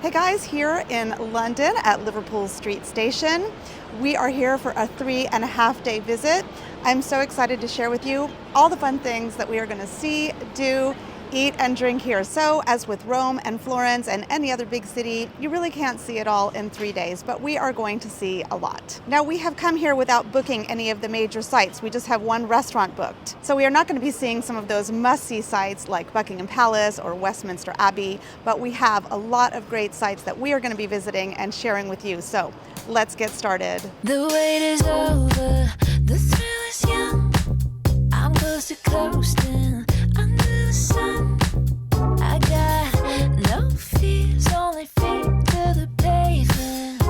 Hey guys, here in London at Liverpool Street Station. We are here for a 3.5-day visit. I'm so excited to share with you all the fun things that we are going to see, do, eat, and drink here. So, as with Rome and Florence and any other big city, you really can't see it all in 3 days, but we are going to see a lot. Now, we have come here without booking any of the major sites. We just have one restaurant booked. So we are not going to be seeing some of those must-see sites like Buckingham Palace or Westminster Abbey, but we have a lot of great sites that we are going to be visiting and sharing with you. So let's get started. The wait is over, the thrill is young. I'm close to coasting under the sun. I got no fears, only feet to the pavement.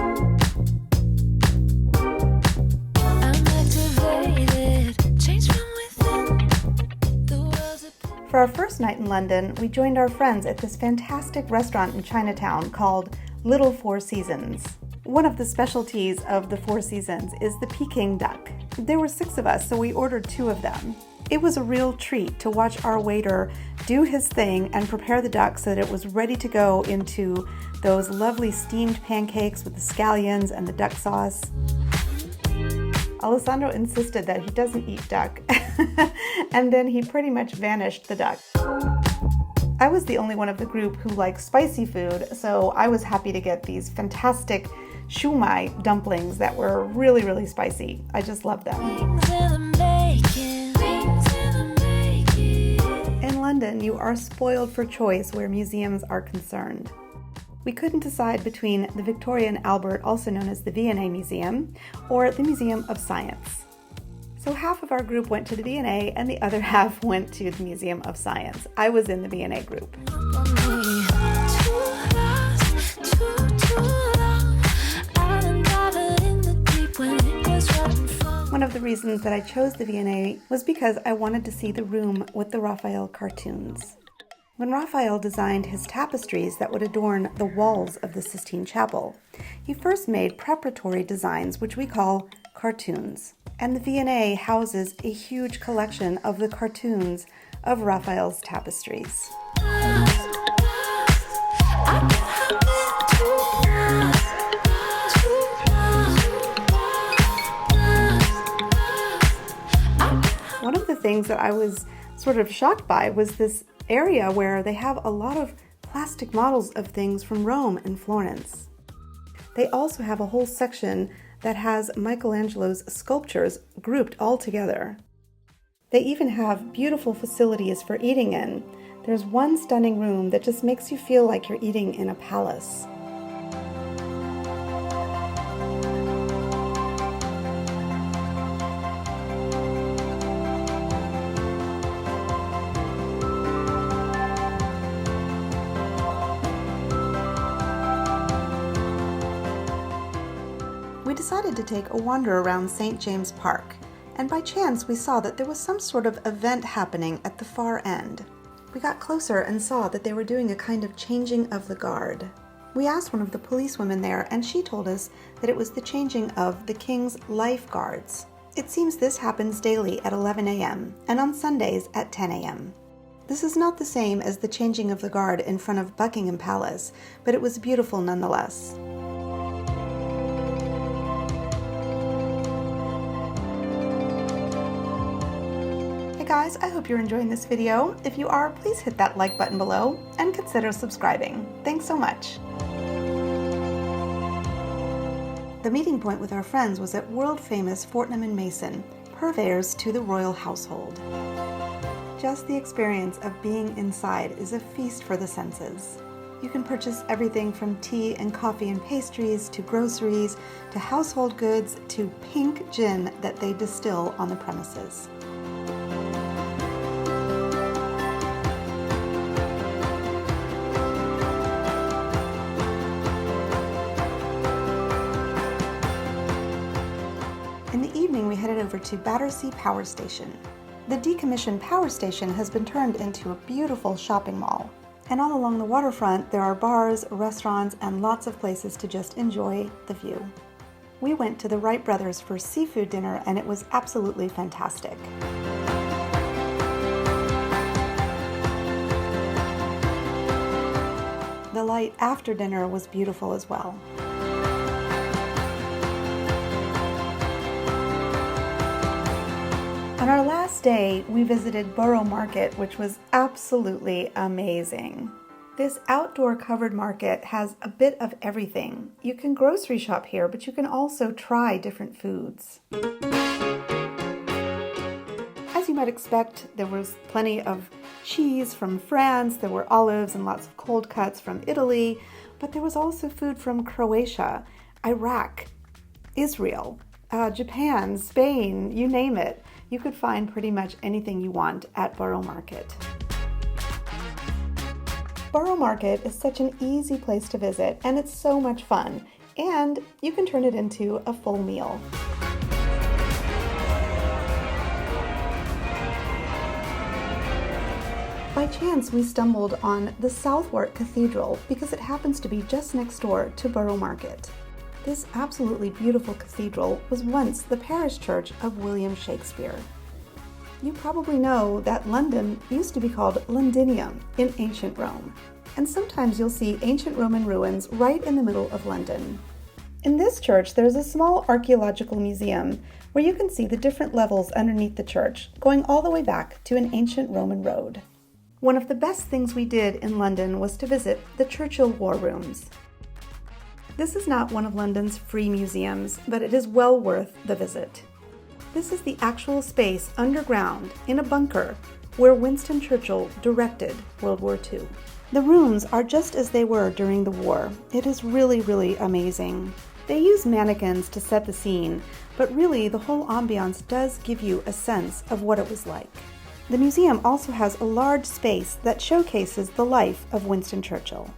I'm activated, change from within. The world's a For our first night in London, we joined our friends at this fantastic restaurant in Chinatown called Little Four Seasons. One of the specialties of the Four Seasons is the Peking duck. There were 6 of us, so we ordered 2 of them. It was a real treat to watch our waiter do his thing and prepare the duck so that it was ready to go into those lovely steamed pancakes with the scallions and the duck sauce. Alessandro insisted that he doesn't eat duck, and then he pretty much vanished the duck. I was the only one of the group who likes spicy food, so I was happy to get these fantastic shumai dumplings that were really, really spicy. I just love them. things in the making, things in the making. In London, you are spoiled for choice where museums are concerned. We couldn't decide between the Victoria and Albert, also known as the V&A Museum, or the Museum of Science. So half of our group went to the V&A and the other half went to the Museum of Science. I was in the V&A group. One of the reasons that I chose the V&A was because I wanted to see the room with the Raphael cartoons. When Raphael designed his tapestries that would adorn the walls of the Sistine Chapel, he first made preparatory designs, which we call cartoons. And the V&A houses a huge collection of the cartoons of Raphael's tapestries. One of the things that I was sort of shocked by was this area where they have a lot of plastic models of things from Rome and Florence. They also have a whole section that has Michelangelo's sculptures grouped all together. They even have beautiful facilities for eating in. There's one stunning room that just makes you feel like you're eating in a palace. We decided to take a wander around St. James Park, and by chance we saw that there was some sort of event happening at the far end. We got closer and saw that they were doing a kind of changing of the guard. We asked one of the policewomen there, and she told us that it was the changing of the King's lifeguards. It seems this happens daily at 11 a.m. and on Sundays at 10 a.m. This is not the same as the changing of the guard in front of Buckingham Palace, but it was beautiful nonetheless. Guys, I hope you're enjoying this video. If you are, please hit that like button below and consider subscribing. Thanks so much. The meeting point with our friends was at world-famous Fortnum and Mason, purveyors to the royal household. Just the experience of being inside is a feast for the senses. You can purchase everything from tea and coffee and pastries to groceries to household goods to pink gin that they distill on the premises. In the evening, we headed over to Battersea Power Station. The decommissioned power station has been turned into a beautiful shopping mall. And all along the waterfront, there are bars, restaurants, and lots of places to just enjoy the view. We went to the Wright brothers for seafood dinner, and it was absolutely fantastic. The light after dinner was beautiful as well. On our last day, we visited Borough Market, which was absolutely amazing. This outdoor covered market has a bit of everything. You can grocery shop here, but you can also try different foods. As you might expect, there was plenty of cheese from France, there were olives and lots of cold cuts from Italy, but there was also food from Croatia, Iraq, Israel, Japan, Spain, you name it. You could find pretty much anything you want at Borough Market. Borough Market is such an easy place to visit, and it's so much fun, and you can turn it into a full meal. By chance, we stumbled on the Southwark Cathedral because it happens to be just next door to Borough Market. This absolutely beautiful cathedral was once the parish church of William Shakespeare. You probably know that London used to be called Londinium in ancient Rome, and sometimes you'll see ancient Roman ruins right in the middle of London. In this church, there's a small archaeological museum where you can see the different levels underneath the church, going all the way back to an ancient Roman road. One of the best things we did in London was to visit the Churchill War Rooms. This is not one of London's free museums, but it is well worth the visit. This is the actual space underground in a bunker where Winston Churchill directed World War II. The rooms are just as they were during the war. It is really, really amazing. They use mannequins to set the scene, but really the whole ambiance does give you a sense of what it was like. The museum also has a large space that showcases the life of Winston Churchill.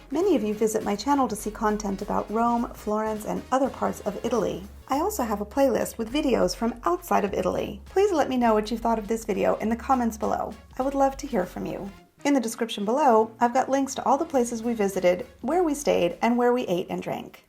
Many of you visit my channel to see content about Rome, Florence, and other parts of Italy. I also have a playlist with videos from outside of Italy. Please let me know what you thought of this video in the comments below. I would love to hear from you. In the description below, I've got links to all the places we visited, where we stayed, and where we ate and drank.